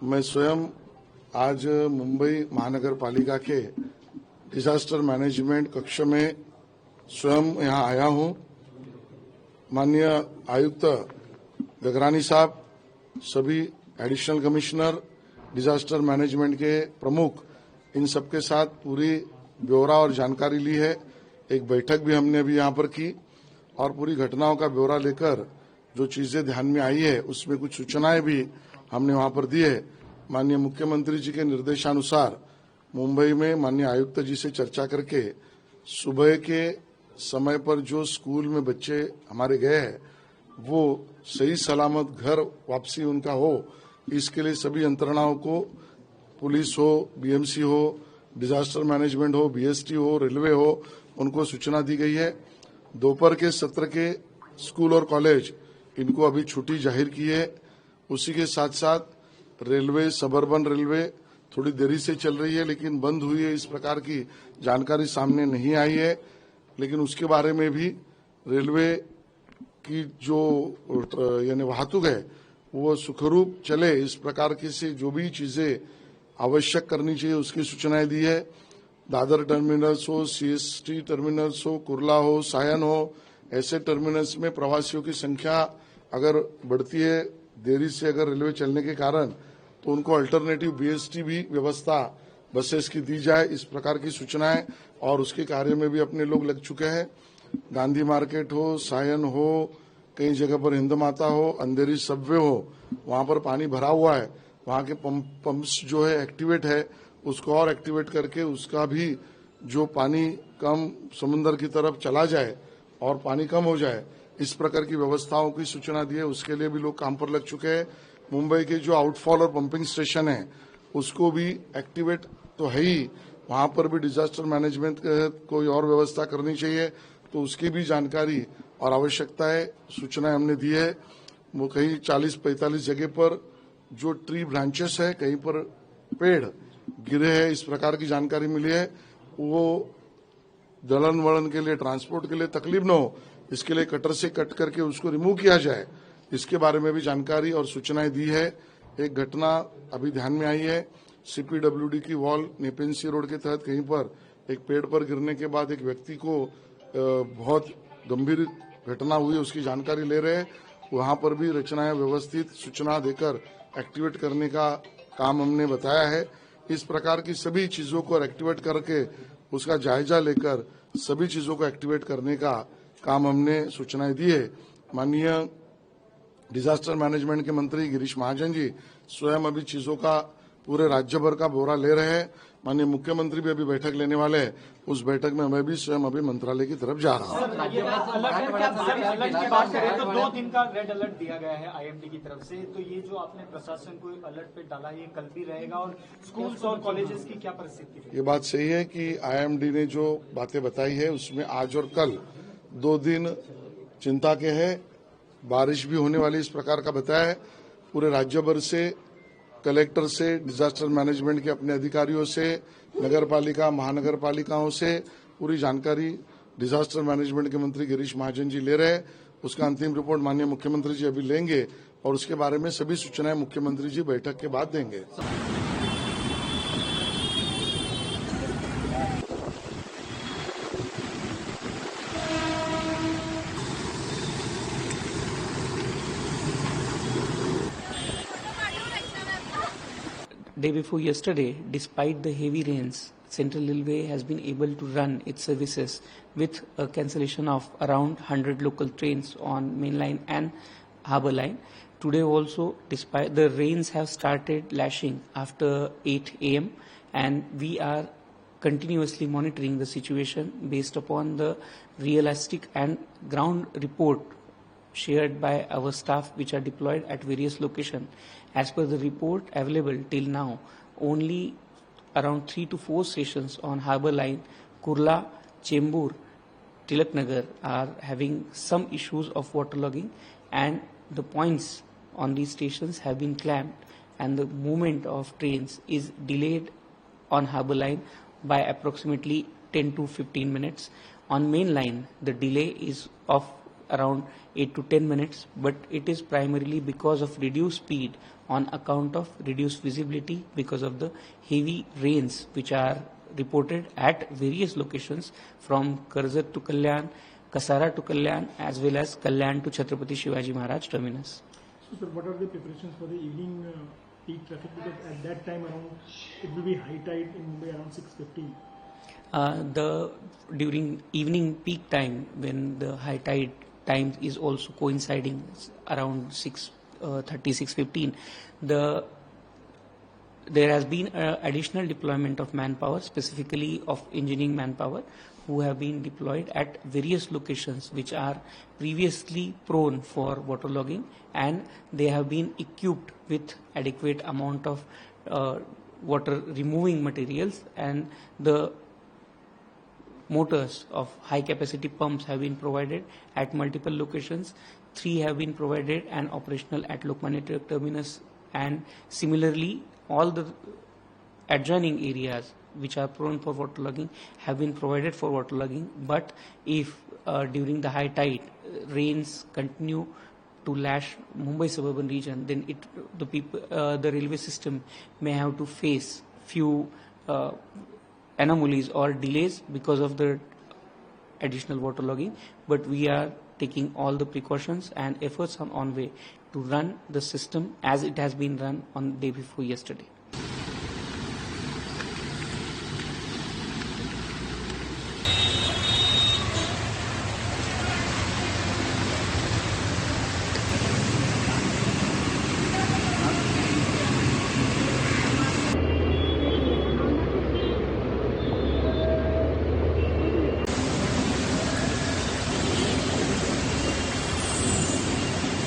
मैं स्वयं आज मुंबई महानगर पालिका के डिजास्टर मैनेजमेंट कक्ष में स्वयं यहां आया हूं। माननीय आयुक्त गगरानी साहब, सभी एडिशनल कमिश्नर, डिजास्टर मैनेजमेंट के प्रमुख, इन सबके साथ पूरी ब्यौरा और जानकारी ली है। एक बैठक भी हमने अभी यहां पर की और पूरी घटनाओं का ब्यौरा लेकर जो चीजें ध्यान में आई है उसमें कुछ सूचनाएं भी हमने वहां पर दी है। माननीय मुख्यमंत्री जी के निर्देशानुसार मुंबई में माननीय आयुक्त जी से चर्चा करके सुबह के समय पर जो स्कूल में बच्चे हमारे गए हैं वो सही सलामत घर वापसी उनका हो, इसके लिए सभी यंत्रणाओं को, पुलिस हो, बीएमसी हो, डिजास्टर मैनेजमेंट हो, बीएसटी हो, रेलवे हो, उनको सूचना दी गई है। दोपहर के सत्र के स्कूल और कॉलेज इनको अभी छुट्टी जाहिर की है। उसी के साथ साथ रेलवे, सबअर्बन रेलवे थोड़ी देरी से चल रही है लेकिन बंद हुई है, इस प्रकार की जानकारी सामने नहीं आई है। लेकिन उसके बारे में भी रेलवे की जो यानी वाहतूक है वो सुखरूप चले, इस प्रकार की से जो भी चीजें आवश्यक करनी चाहिए उसकी सूचनाएं दी है। दादर टर्मिनल्स हो, सीएसटी टर्मिनल्स हो, कुर्ला हो, सायन हो, ऐसे टर्मिनल्स में प्रवासियों की संख्या अगर बढ़ती है देरी से, अगर रेलवे चलने के कारण, तो उनको अल्टरनेटिव बीएसटी भी व्यवस्था बसेस की दी जाए, इस प्रकार की सूचनाएं। और उसके कार्य में भी अपने लोग लग चुके हैं। गांधी मार्केट हो, सायन हो, कई जगह पर हिंद माता हो, अंधेरी सबवे हो, वहां पर पानी भरा हुआ है। वहां के पंप्स जो है एक्टिवेट है, उसको और एक्टिवेट करके उसका भी जो पानी कम समुद्र की तरफ चला जाए और पानी कम हो जाए, इस प्रकार की व्यवस्थाओं की सूचना दी है। उसके लिए भी लोग काम पर लग चुके हैं। मुंबई के जो आउटफॉल और पंपिंग स्टेशन है उसको भी एक्टिवेट तो है ही, वहां पर भी डिजास्टर मैनेजमेंट के कोई और व्यवस्था करनी चाहिए, तो उसकी भी जानकारी और आवश्यकता है, सूचनाएं हमने दी है। वो कहीं 40-45 जगह पर जो ट्री ब्रांचेस है, कहीं पर पेड़ गिरे हैं, इस प्रकार की जानकारी मिली है। वो दलन वलन के लिए, ट्रांसपोर्ट के लिए तकलीफ न हो, इसके लिए कटर से कट करके उसको रिमूव किया जाए, इसके बारे में भी जानकारी और सूचनाएं दी है। एक घटना अभी ध्यान में आई है, सीपीडब्ल्यूडी की वॉल नेपेंसी रोड के तहत कहीं पर एक पेड़ पर गिरने के बाद एक व्यक्ति को बहुत गंभीर घटना हुई, उसकी जानकारी ले रहे हैं। वहां पर भी रचनाएं व्यवस्थित सूचना देकर एक्टिवेट करने का काम हमने बताया है। इस प्रकार की सभी चीजों को एक्टिवेट करके उसका जायजा लेकर सभी चीजों को एक्टिवेट करने का काम हमने सूचनाएं दी है। माननीय डिजास्टर मैनेजमेंट के मंत्री गिरीश महाजन जी स्वयं अभी चीजों का पूरे राज्य भर का ब्यौरा ले रहे हैं। माननीय मुख्यमंत्री भी अभी बैठक लेने वाले हैं। उस बैठक में मैं भी स्वयं अभी मंत्रालय की तरफ जा रहा हूँ। अलर्ट की बात करें तो 2 दिन का रेड अलर्ट दिया गया है आईएमडी की तरफ से, तो ये जो आपने प्रशासन को अलर्ट पे डाला, ये कल भी रहेगा और स्कूल्स और कॉलेजेस की क्या परिस्थिति है? ये बात सही है कि आईएमडी ने जो बातें बताई है उसमें आज और कल 2 दिन चिंता के हैं। बारिश भी होने वाली, इस प्रकार का बताया है। पूरे राज्य भर से, कलेक्टर से, डिजास्टर मैनेजमेंट के अपने अधिकारियों से, नगर पालिका, महानगर पालिकाओं से पूरी जानकारी डिजास्टर मैनेजमेंट के मंत्री गिरीश महाजन जी ले रहे हैं। उसका अंतिम रिपोर्ट माननीय मुख्यमंत्री जी अभी लेंगे और उसके बारे में सभी सूचनाएं मुख्यमंत्री जी बैठक के बाद देंगे। Day before yesterday, despite the heavy rains, Central Railway has been able to run its services with a cancellation of around 100 local trains on main line and harbour line. Today also, despite the rains have started lashing after 8 a.m. and we are continuously monitoring the situation based upon the realistic and ground report shared by our staff which are deployed at various locations. As per the report available till now, only around 3 to 4 stations on harbour line, Kurla, Chembur, Tilaknagar are having some issues of waterlogging, and the points on these stations have been clamped and the movement of trains is delayed on harbour line by approximately 10 to 15 minutes. On main line, the delay is of around 8 to 10 minutes, but it is primarily because of reduced speed on account of reduced visibility because of the heavy rains which are reported at various locations from Karzat to Kalyan, Kasara to Kalyan, as well as Kalyan to Chhatrapati Shivaji Maharaj terminus. So, sir, what are the preparations for the evening peak traffic? Because at that time around, it will be high tide in Mumbai around 6:50. During evening peak time, when the high tide time is also coinciding around 6:30, 6:15, there has been additional deployment of manpower, specifically of engineering manpower, who have been deployed at various locations which are previously prone for waterlogging, and they have been equipped with adequate amount of water removing materials, and the motors of high capacity pumps have been provided at multiple locations. 3 have been provided and operational at Lokmanya Tilak terminus, and similarly all the adjoining areas which are prone for waterlogging have been provided for waterlogging. But if during the high tide rains continue to lash Mumbai suburban region, then the railway system may have to face few anomalies or delays because of the additional waterlogging. But we are taking all the precautions and efforts on way to run the system as it has been run on the day before yesterday.